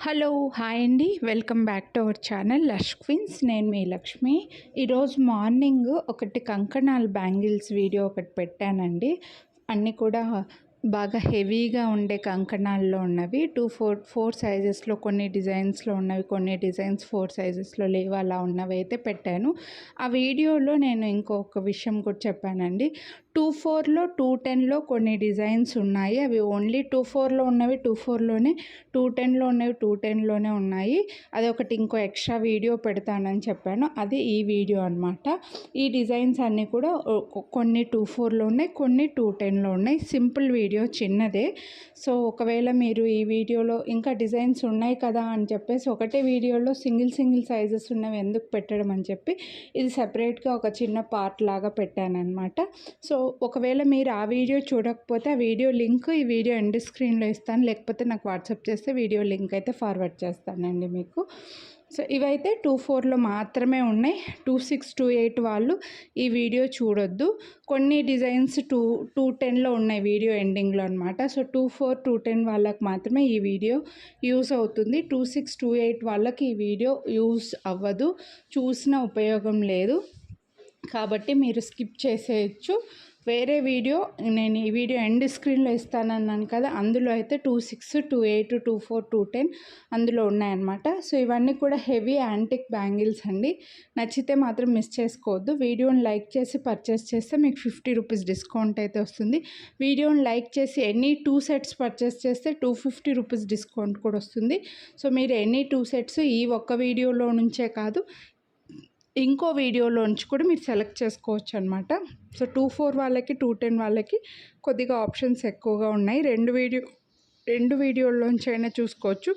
Hello hi అండి, welcome back to our channel lush queens. నేను మీ లక్ష్మి. ఈరోజు మార్నింగ్ ఒకటి కంకణాల బ్యాంగిల్స్ వీడియో ఒకటి పెట్టానండి. అన్నీ కూడా బాగా హెవీగా ఉండే కంకణాల్లో ఉన్నవి 4 సైజెస్లో, కొన్ని డిజైన్స్లో ఉన్నవి, కొన్ని డిజైన్స్ 4 సైజెస్లో లేవు, అలా ఉన్నవి అయితే పెట్టాను. ఆ వీడియోలో నేను ఇంకొక విషయం కూడా చెప్పానండి. 2/4లో 2/10లో కొన్ని డిజైన్స్ ఉన్నాయి. అవి ఓన్లీ 2/4లో ఉన్నవి 2/4లోనే, 2/10లో ఉన్నవి 2/10లోనే ఉన్నాయి. అదొకటి ఇంకో ఎక్స్ట్రా వీడియో పెడతానని చెప్పాను, అది ఈ వీడియో అనమాట. ఈ డిజైన్స్ అన్నీ కూడా కొన్ని 2/4లో ఉన్నాయి, కొన్ని 2/10లో ఉన్నాయి. సింపుల్ వీడియో, చిన్నదే. సో ఒకవేళ మీరు ఈ వీడియోలో ఇంకా డిజైన్స్ ఉన్నాయి కదా అని చెప్పేసి ఒకటే వీడియోలో సింగిల్ సైజెస్ ఉన్నవి ఎందుకు పెట్టడం అని చెప్పి ఇది సెపరేట్గా ఒక చిన్న పార్ట్ లాగా పెట్టానన్నమాట. సో ఒకవేళ మీరు ఆ వీడియో చూడకపోతే ఆ వీడియో లింక్ ఈ వీడియో ఎండ్ స్క్రీన్లో ఇస్తాను, లేకపోతే నాకు వాట్సాప్ చేస్తే వీడియో లింక్ అయితే ఫార్వర్డ్ చేస్తానండి మీకు. సో ఇవైతే 2/4లో మాత్రమే ఉన్నాయి. 2/6, 2/8 వాళ్ళు ఈ వీడియో చూడొద్దు. కొన్ని డిజైన్స్ 2/10లో ఉన్నాయి వీడియో ఎండింగ్లో అనమాట. సో 2/4, 2/10 వాళ్ళకి మాత్రమే ఈ వీడియో యూస్ అవుతుంది. 2/6, 2/8 వాళ్ళకి ఈ వీడియో యూస్ అవ్వదు, చూసిన ఉపయోగం లేదు. కాబట్టి మీరు స్కిప్ చేసేయచ్చు. వేరే వీడియో నేను ఈ వీడియో ఎండ్ స్క్రీన్లో ఇస్తానన్నాను కదా, అందులో అయితే 2/6, 2/8, 2/4, 2/10 అందులో ఉన్నాయన్నమాట. సో ఇవన్నీ కూడా హెవీ యాంటిక్ బ్యాంగిల్స్ అండి. నచ్చితే మాత్రం మిస్ చేసుకోవద్దు. వీడియోని లైక్ చేసి పర్చేస్ చేస్తే మీకు 50 రూపీస్ డిస్కౌంట్ అయితే వస్తుంది. వీడియోని లైక్ చేసి ఎనీ 2 సెట్స్ పర్చేస్ చేస్తే 250 రూపీస్ డిస్కౌంట్ కూడా వస్తుంది. సో మీరు ఎనీ 2 సెట్స్ ఈ ఒక్క వీడియోలో నుంచే కాదు, ఇంకో వీడియోలోంచి కూడా మీరు సెలెక్ట్ చేసుకోవచ్చు అనమాట. సో 2/4 వాళ్ళకి, 2/10 వాళ్ళకి కొద్దిగా ఆప్షన్స్ ఎక్కువగా ఉన్నాయి. రెండు వీడియోల్లోంచి అయినా చూసుకోవచ్చు.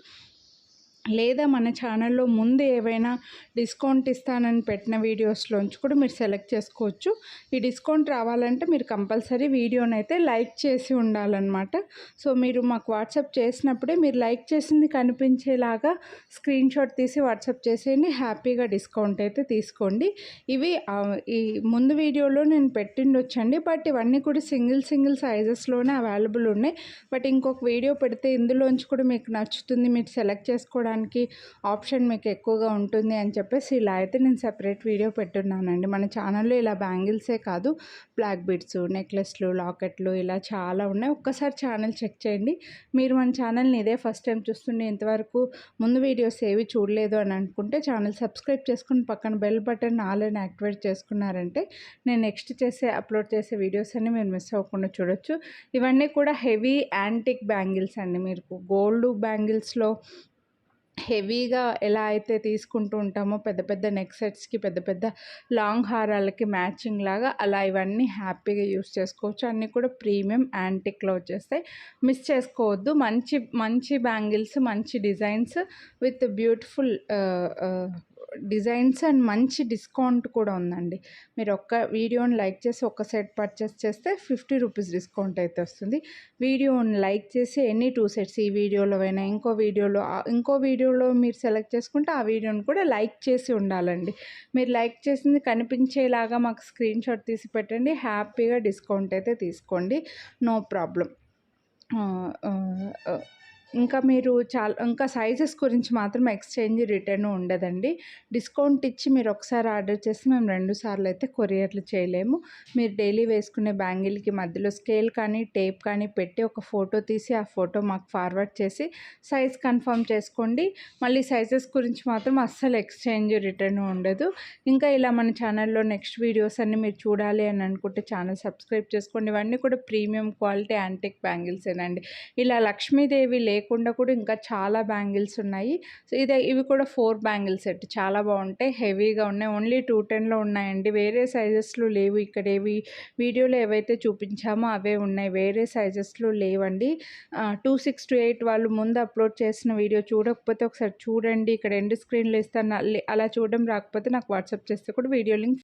లేదా మన ఛానల్లో ముందు ఏవైనా డిస్కౌంట్ ఇస్తానని పెట్టిన వీడియోస్లోంచి కూడా మీరు సెలెక్ట్ చేసుకోవచ్చు. ఈ డిస్కౌంట్ రావాలంటే మీరు కంపల్సరీ వీడియోని అయితే లైక్ చేసి ఉండాలన్నమాట. సో మీరు మాకు వాట్సాప్ చేసినప్పుడే మీరు లైక్ చేసింది కనిపించేలాగా స్క్రీన్ షాట్ తీసి వాట్సాప్ చేసేయండి. హ్యాపీగా డిస్కౌంట్ అయితే తీసుకోండి. ఇవి ఈ ముందు వీడియోలో నేను పెట్టిండొచ్చండి, బట్ ఇవన్నీ కూడా సింగిల్ సైజెస్లోనే అవైలబుల్ ఉన్నాయి. బట్ ఇంకొక వీడియో పెడితే ఇందులోంచి కూడా మీకు నచ్చుతుంది, మీరు సెలెక్ట్ చేసుకోవడానికి ఆప్షన్ మీకు ఎక్కువగా ఉంటుంది అని చెప్పేసి ఇలా అయితే నేను సెపరేట్ వీడియో పెట్టున్నానండి. మన ఛానల్లో ఇలా బ్యాంగిల్సే కాదు, బ్లాక్ బీడ్స్, నెక్లెస్లు, లాకెట్లు ఇలా చాలా ఉన్నాయి. ఒక్కసారి ఛానల్ చెక్ చేయండి. మీరు మన ఛానల్ని ఇదే ఫస్ట్ టైం చూస్తుండే, ఇంతవరకు ముందు వీడియోస్ ఏవి చూడలేదు అని అనుకుంటే ఛానల్ సబ్స్క్రైబ్ చేసుకుని పక్కన బెల్ బటన్ ఆల్ అని యాక్టివేట్ చేసుకున్నారంటే నేను నెక్స్ట్ అప్లోడ్ చేసే వీడియోస్ అన్ని మీరు మిస్ అవ్వకుండా చూడొచ్చు. ఇవన్నీ కూడా హెవీ యాంటిక్ బ్యాంగిల్స్ అండి. మీకు గోల్డ్ బ్యాంగిల్స్లో హెవీగా ఎలా అయితే తీసుకుంటూ ఉంటామో పెద్ద నెక్ సెట్స్కి, పెద్ద లాంగ్ హారాలకి మ్యాచింగ్ లాగా, అలా ఇవన్నీ హ్యాపీగా యూస్ చేసుకోవచ్చు. అన్నీ కూడా ప్రీమియం యాంటిక్లో వచ్చేస్తాయి, మిస్ చేసుకోవద్దు. మంచి బ్యాంగిల్స్, మంచి designs with beautiful designs and మంచి డిస్కౌంట్ కూడా ఉందండి. మీరు ఒక్క వీడియోని లైక్ చేసి ఒక సెట్ పర్చేస్ చేస్తే 50 రూపీస్ డిస్కౌంట్ అయితే వస్తుంది. వీడియోని లైక్ చేసి ఎనీ 2 సెట్స్ ఈ వీడియోలో అయినా ఇంకో వీడియోలో మీరు సెలెక్ట్ చేసుకుంటే ఆ వీడియోని కూడా లైక్ చేసి ఉండాలండి. మీరు లైక్ చేసింది కనిపించేలాగా మాకు స్క్రీన్ షాట్ తీసి పెట్టండి. హ్యాపీగా డిస్కౌంట్ అయితే తీసుకోండి, నో ప్రాబ్లం. ఇంకా మీరు ఇంకా సైజెస్ గురించి మాత్రం ఎక్స్చేంజ్ రిటర్న్ ఉండదండి. డిస్కౌంట్ ఇచ్చి మీరు ఒకసారి ఆర్డర్ చేసి మేము 2 సార్లు అయితే కొరియర్లు చేయలేము. మీరు డైలీ వేసుకునే బ్యాంగిల్కి మధ్యలో స్కేల్ కానీ టేప్ కానీ పెట్టి ఒక ఫోటో తీసి ఆ ఫోటో మాకు ఫార్వర్డ్ చేసి సైజ్ కన్ఫర్మ్ చేసుకోండి. మళ్ళీ సైజెస్ గురించి మాత్రం అస్సలు ఎక్స్చేంజ్ రిటర్న్ ఉండదు. ఇంకా ఇలా మన ఛానల్లో నెక్స్ట్ వీడియోస్ అన్నీ మీరు చూడాలి అని అనుకుంటే ఛానల్ సబ్స్క్రైబ్ చేసుకోండి. ఇవన్నీ కూడా ప్రీమియం క్వాలిటీ యాంటిక్ బ్యాంగిల్సేనండి. ఇలా లక్ష్మీదేవి లేకుండా కూడా ఇంకా చాలా బ్యాంగిల్స్ ఉన్నాయి. సో ఇవి కూడా 4 బ్యాంగిల్ సెట్ చాలా బాగుంటాయి, హెవీగా ఉన్నాయి. ఓన్లీ 210లో ఉన్నాయండి, వేరే సైజెస్లో లేవు. ఇక్కడ వీడియోలో ఏవైతే చూపించామో అవే ఉన్నాయి, వేరే సైజెస్లో లేవండి. 2/6, 2/8 వాళ్ళు ముందు అప్లోడ్ చేసిన వీడియో చూడకపోతే ఒకసారి చూడండి, ఇక్కడ ఎండ్ స్క్రీన్లో ఇస్తాను. అలా చూడడం రాకపోతే నాకు వాట్సాప్ చేస్తే కూడా వీడియో లింక్